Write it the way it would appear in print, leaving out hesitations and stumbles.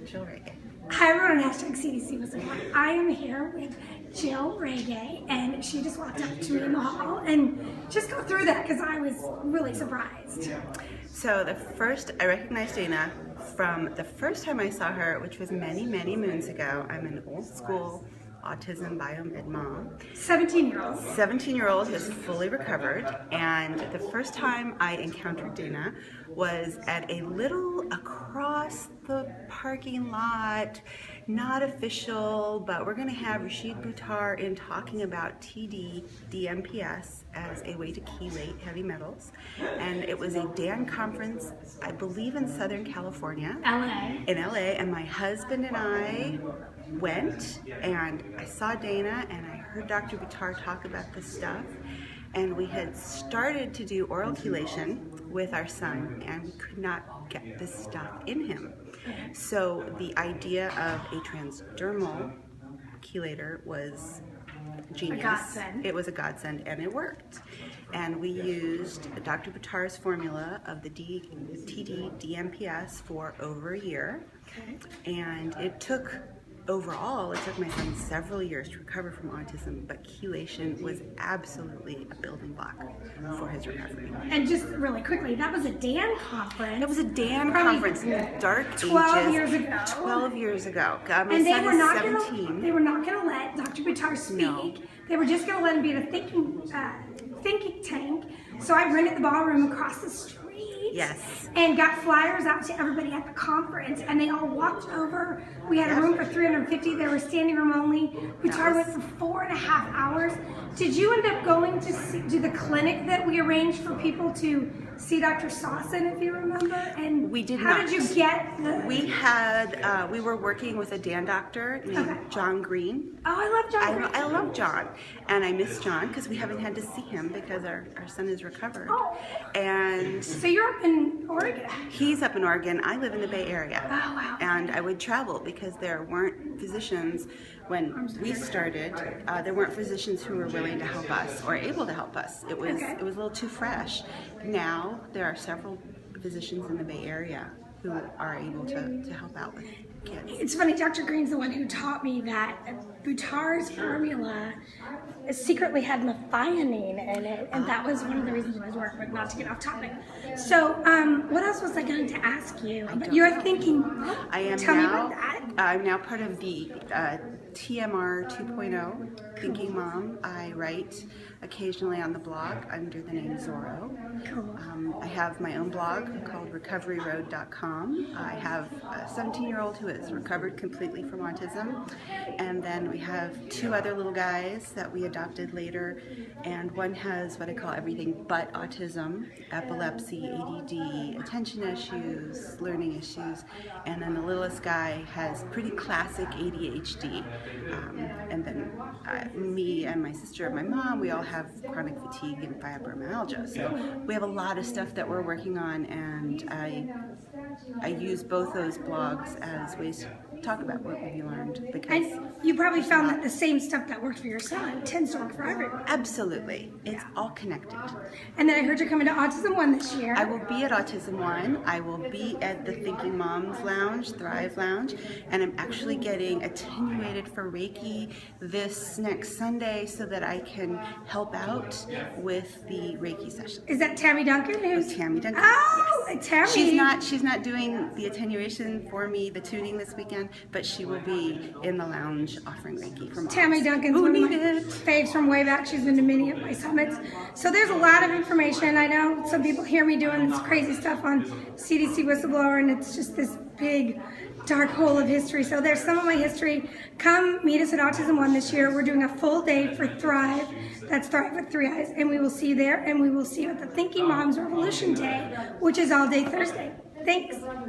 Jill Reggae. Hi everyone on #CDC Whistleblower. I am here with Jill Reggae, and she just walked up to me in the hall, and just go through that because I was really surprised. So I recognized Dana from the first time I saw her, which was many, many moons ago. I'm an old school autism biomed mom. 17-year-old. 17-year-old who's fully recovered, and the first time I encountered Dana was at a little across the parking lot, not official, but we're going to have Rashid Buttar in talking about TD DMPS as a way to chelate heavy metals. And it was a DAN conference, I believe in Southern California. In LA, and my husband and I went, and I saw Dana and I heard Dr. Buttar talk about this stuff, and we had started to do oral chelation with our son, and we could not get this stuff in him. So the idea of a transdermal chelator was genius. A godsend. It was a godsend, and it worked. And we used Dr. Buttar's formula of the TD DMPS for over a year. Okay. And it took my son several years to recover from autism, but chelation was absolutely a building block for his recovery. And just really quickly, that was a DAN conference. It was a DAN conference in the dark 12 ages. years ago. 12 years ago. God, my And son is 17. They were not going to let Dr. Buttar speak. No. They were just going to let him be in a thinking tank. So I rented the ballroom across the street. Yes. And got flyers out to everybody at the conference, and they all walked over. We had a room for 350. There was standing room only. Buttar went for 4.5 hours. Did you end up going to do the clinic that we arranged for people to see Dr. Sawson, if you remember? And we did how not. did you get the... We were working with a DAN doctor named John Green. Oh, I love John Green. I love John, and I miss John because we haven't had to see him because our son is recovered. Oh. And So you're up in Oregon? He's up in Oregon. I live in the Bay Area. Oh, wow. And I would travel because there weren't physicians when we started. There weren't physicians who were willing to help us or able to help us. It was a little too fresh. Now there are several physicians in the Bay Area who are able to help out with kids. It's funny, Dr. Green's the one who taught me that Buttar's formula secretly had methionine in it, and that was one of the reasons I was working with, not to get off topic. So, what else was I going to ask you? You're thinking, tell me about that. I'm now part of the TMR 2.0 Thinking Mom. I write occasionally on the blog under the name Zorro. Cool. I have my own blog called recoveryroad.com. I have a 17-year-old who has recovered completely from autism, and then we have 2 other little guys that we adopted later, and one has what I call everything but autism: epilepsy, ADD, attention issues, learning issues, and then the littlest guy has pretty classic ADHD. And then me and my sister and my mom, we all have chronic fatigue and fibromyalgia. So we have a lot of stuff that we're working on, and I use both those blogs as ways to talk about what we learned. Because And you probably found that the same stuff that worked for your son tends to work for everyone. absolutely, it's all connected. And then I heard you're coming to Autism One this year. I will be at Autism One. I will be at the Thinking Moms Lounge, Thrive Lounge, and I'm actually getting attenuated for Reiki this next Sunday so that I can help out with the Reiki session. Is that Tammy Duncan? With Tammy Duncan. Oh, yes. Tammy. She's not doing the attenuation for me, the tuning this weekend, but she will be in the lounge offering Reiki for moms. Tammy Duncan's one of my faves from way back. She's been to many of my summits. So there's a lot of information. I know some people hear me doing this crazy stuff on CDC Whistleblower, and it's just this big dark hole of history. So there's some of my history. Come meet us at Autism One this year. We're doing a full day for Thrive. That's Thrive with 3 eyes. And we will see you there, and we will see you at the Thinking Moms Revolution Day, which is all day Thursday. Thanks.